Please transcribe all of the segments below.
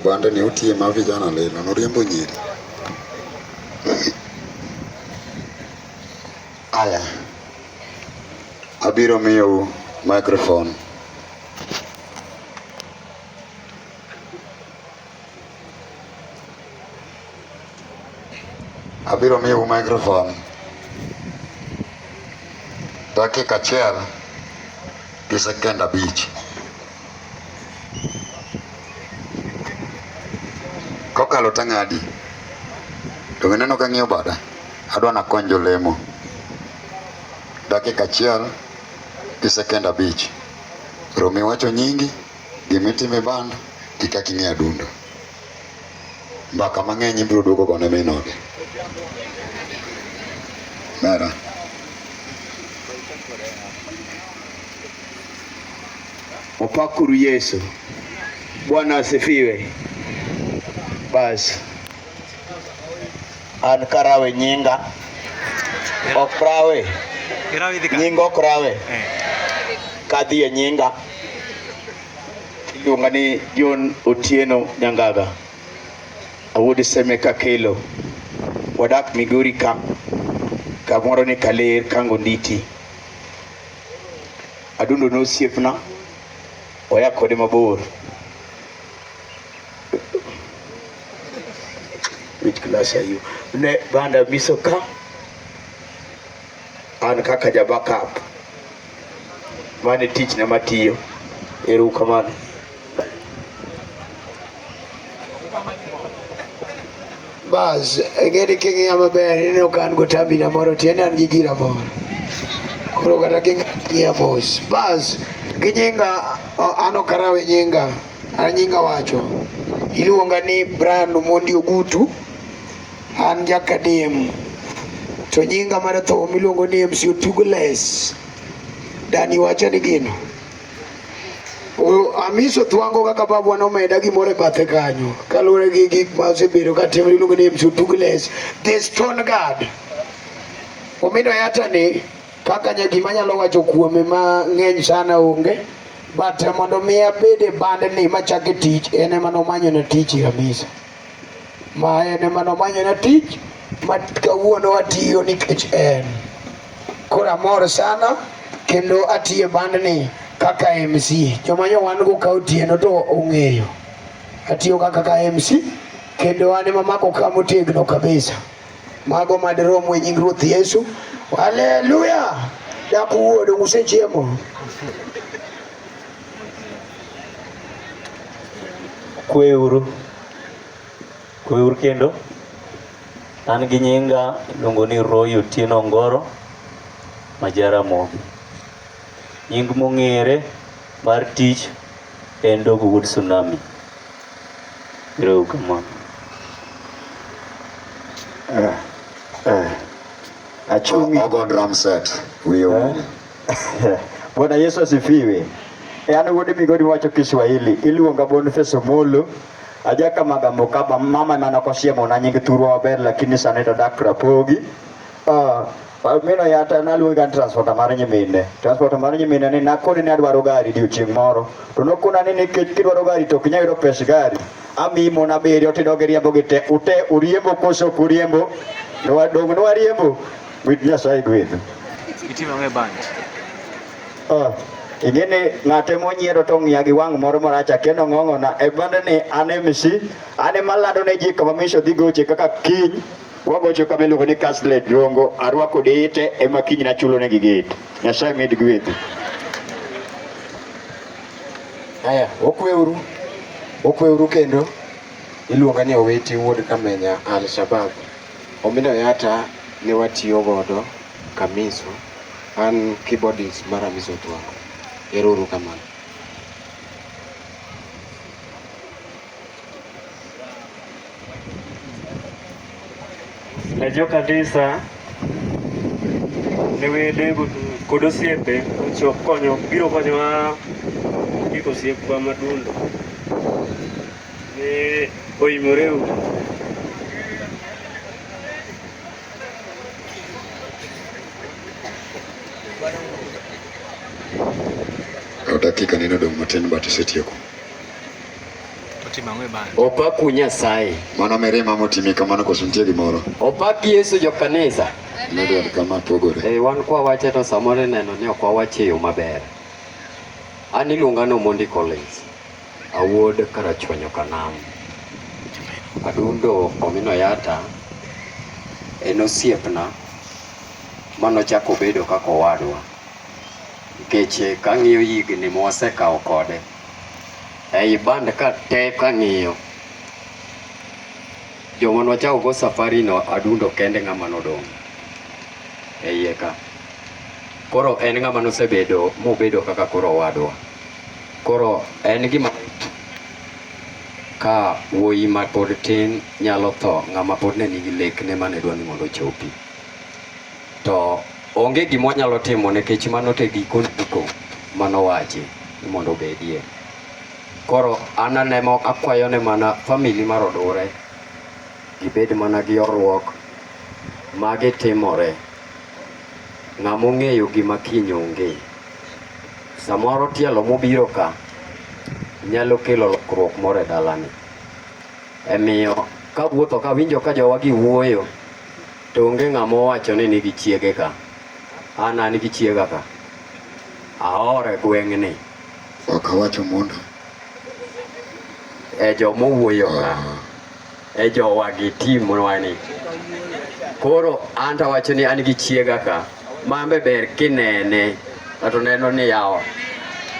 Banda ni utie ma vijana lelo noriembo nyiri. Aya, abiro miyo microphone. Abiro miyo microphone. Dakika achiel gi sekend 5. Kokalo tang'adi to neno ka ng'iyo bada adwa nakony jolemo. Dakika achiel gi sekend 5. Romi wacho nyingi, gimitime band gi kaka ing'e adundo. Mbaka mang'eny ibiro duogo gone minode. Mera Opakuru Yesu. Bwana asifiwe. Bas an karawe nyinga okrawe nyinga okrawe kadhi nyinga iluonga ni John Otieno Nyangaga awuod seme ka kelo wadak Migori ka kamoro ni Kaler kango nditi adundo nosiepna oya kode mabor. Which class are you? Ne banda Amiso ka an kaka ja backup mane tich na matiyo eru kamano. Bas egedi kingi ya maber ino kan gotambi na moro tiene an gigira moro kuro kata kingi ya boss. Bas ginyinga ano karawe nyinga an nyinga wacho iluonga ni Brand Mondi Ogutu. An jakadem to nyinga mar tho miluongo ni MC Tugles Dani wacho ni gino Amiso Thwango kaka babu nomeda gimoro e bathe kanyo kaluwore gi gik ma osebedo katimore miluongo ni MC Tugles the Stone Guard. Omido yata ni kaka gima nyalo wacho kuome ma ng'eny sana onge but mondo mi abede band ni machake tich ene mano manyo na tich Amiso ma ene mano manyo na tich ma kawuono atiyo nikech en kora mor sana kendo atiye band ni kaka MC. Jomanyo wan go ka otieno to ong'eyo atiyo kaka MC kendo ane mamako kama otegno kabisa. Mago madromo e nying Ruoth Yesu. Haleluya. Yakuodo usechiemo. Kweuru kendo an gi nyinga iluongo ni Roy Otieno Ngoro Majaramo. Nying mong'ere mar tich en Dogwood Tsunami. Ero kamano. Achumi ogo drum set wiyo. Bwana Yesu asifiwe. An wuod Migori wacho Kiswahili iluonga Boniface Omolo ajaka magamo kaba mama mana kosiemo na nying thurwa maber lakini sani to dak Rapogi. Mino yata naluonga transporta mar nyimine. Transporta mar nyimine ni nakoni ne adwaro gari odiochieng' moro to nokona ni nikech kidwaro gari to ok inyal yudo pes gari amiyi mon abiriyo tidoge riembo gi te ute uriembo koso ok uriembo dong nwariembo with Nyasaye gwedhu. Itimo ng'e band. Ingene ng'ate monyiero to ng'iya gi wang' moro maracha kendo ng'ong'ona e band ni an MC ane malado ne ji kama Amiso dhi goche kaka kiny wagocho kama iluongo ni Castle Drongo arwako dite ema kiny nachulo ne gi gate. Nyasaye med gwedhu. Aya okweuru kendo iluonga ni Owiti wuod Kamenya Al-Shabab. Omido yata ne watiyo godo Kamiso an keyboardist mar Amiso Thwango. Eruru kamano. Najua kabisa ne wede kod osiepe ochop konyo biro konyowa giko osiepwa madundo ne oimoreu. Dakika nino dong matin but isetieko. Opaku Nyasaye. Mano mirima motimi kamano koso nitie gimoro. Opaki Yesu jokanisa. Nedwar kama pogore. Wan kwa wache to samore neno ni okwa wache yo maber. An iluonga no Mondi Collins. Awuod karachwanyo kanam. Adundo omino yata. Enosiepna. Mano chako bedo kaka owadwa. Keche kang'iyo higni mwasekawo kode. Ei band ka te kang'iyo. Joma nwachako go safari no Adundo kende ng'ama nodong'. Eiye ka. Koro en ng'ama nosebedo mobedo kaka koro owadwa. Koro en gima ka wuoyi ma pod tin nyalo tho, ng'ama pod ne nigi lekne mane dwa ni mondo chopi. To onge gima nyalo timo nikech mano te giko mano wachi ni mondo bedie. Koro an anemo akwayo ne mana family mar Odure gibed mana gi orruok magi timore. Ng'ama ong'eyo gima kiny onge. Samoro tielo mobiro ka nyalo kelo lokruok moro e dalani. Emiyo ka wuotho ka winjo ka jowa giwuoyo to onge ng'ama owacho ni nigi chiege ka. An gi chiega ka. Aore gweng'ni. Ok awacho mondo. E jomo wuoyo ka. E jowa gi timwa ni. Koro an to wacho ni an gi chiega ka. Mambe ber kinene. Ato neno ni yao.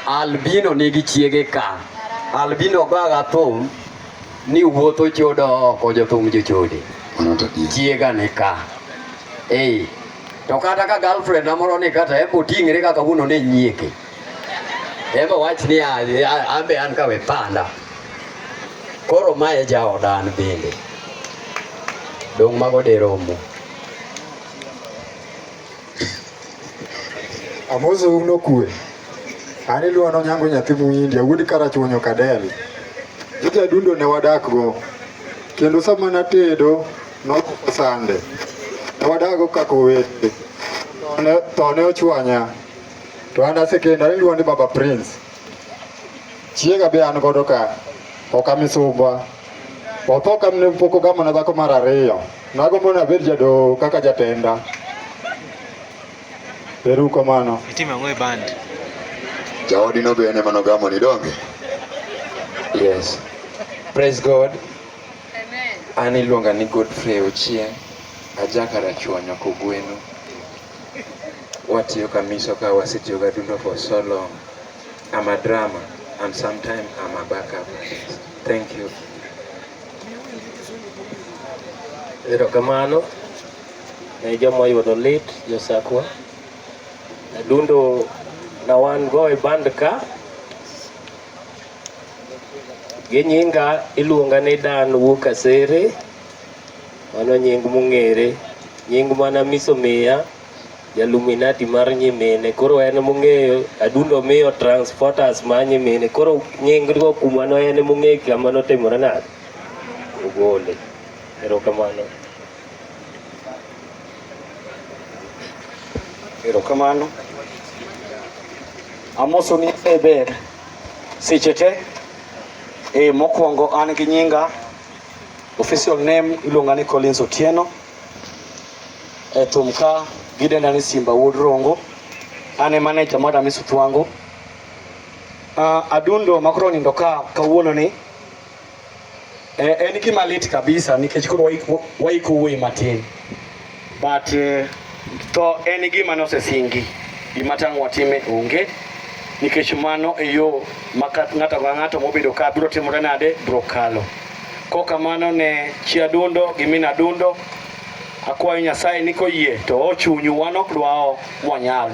Albino nigi chiege ka. Albino gaga thum ni wuotho chodo oko jothum jochode. Chiega ni ka. Ei. To kata ka girlfriend amoro ni kata ebo ting're kaka wuno ne nyieke. Ebo wach ni ambe an kawe panda. Koro mae jaodan bende. Dong mago de romo. Amoso uno kue. Ani luano nyango nyathi muindi awudi karachwanyo kadel. Ija Adundo ne wadak go. Kendo sama natedo no sande. Ne wadak go kako wete. To ne ochwanya. To an asekenda iluonde Baba Prince. Chiega be an godo ka. Ok amisumba. Otho kamne poko gamo na dhako mar ariyo. Nagombo nabed jado kaka jatenda. Erokamano. Itimo ang'o e band? Jaodi no be ene manogamo ni donge. Yes. Praise God. Amen. An iluonga ni Godfrey Ochieng'. Ajaka rachwanyo ko Gweno. Watiyo Amiso ka wasetiyo ga Adundo for so long. I'm a drummer and sometimes I'm a backup. Thank you. Erokamano. Ne joma oyudo lit josakwa. Adundo na wan go e band ka. Gi nyinga iluonga ni Dan Wukasere. Mano nying mong'ere. Nying mana Amiso miya. Jaluminati mar nyimene. Koro en mong'eyo. Adundo miyo transporters mar nyimene. Koro nying go kumano en mong'eyo kama notimore nade. Ogole. Erokamano. Erokamano. Amoso ni ber. Seche te. Mokwongo an gi nyinga. Official name iluonga ni Collins Otieno. Thum ka gidenda ni Simba Wuod Rongo. An e manager mar Amiso Thwango. Adundo makoro nindo ka kawuono ni. En gima lit kabisa nikech koro waiko wuoyi matin. But to en gima nosesingi. Gima tang' watime onge. Nikech mano e yo ng'ato ka ng'ato mobedo ka biro timore nade biro kalo. Koka mano ne chi Adundo gi min Adundo. Akwayo Nyasaye ni koyie to ochunyu wan ok dwao mwanyal.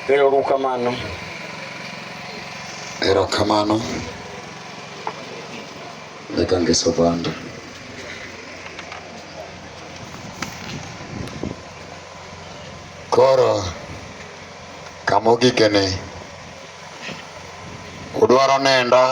Erokamano. Erokamano. Leka ngeso band. Koro kamogikene udwaro nenda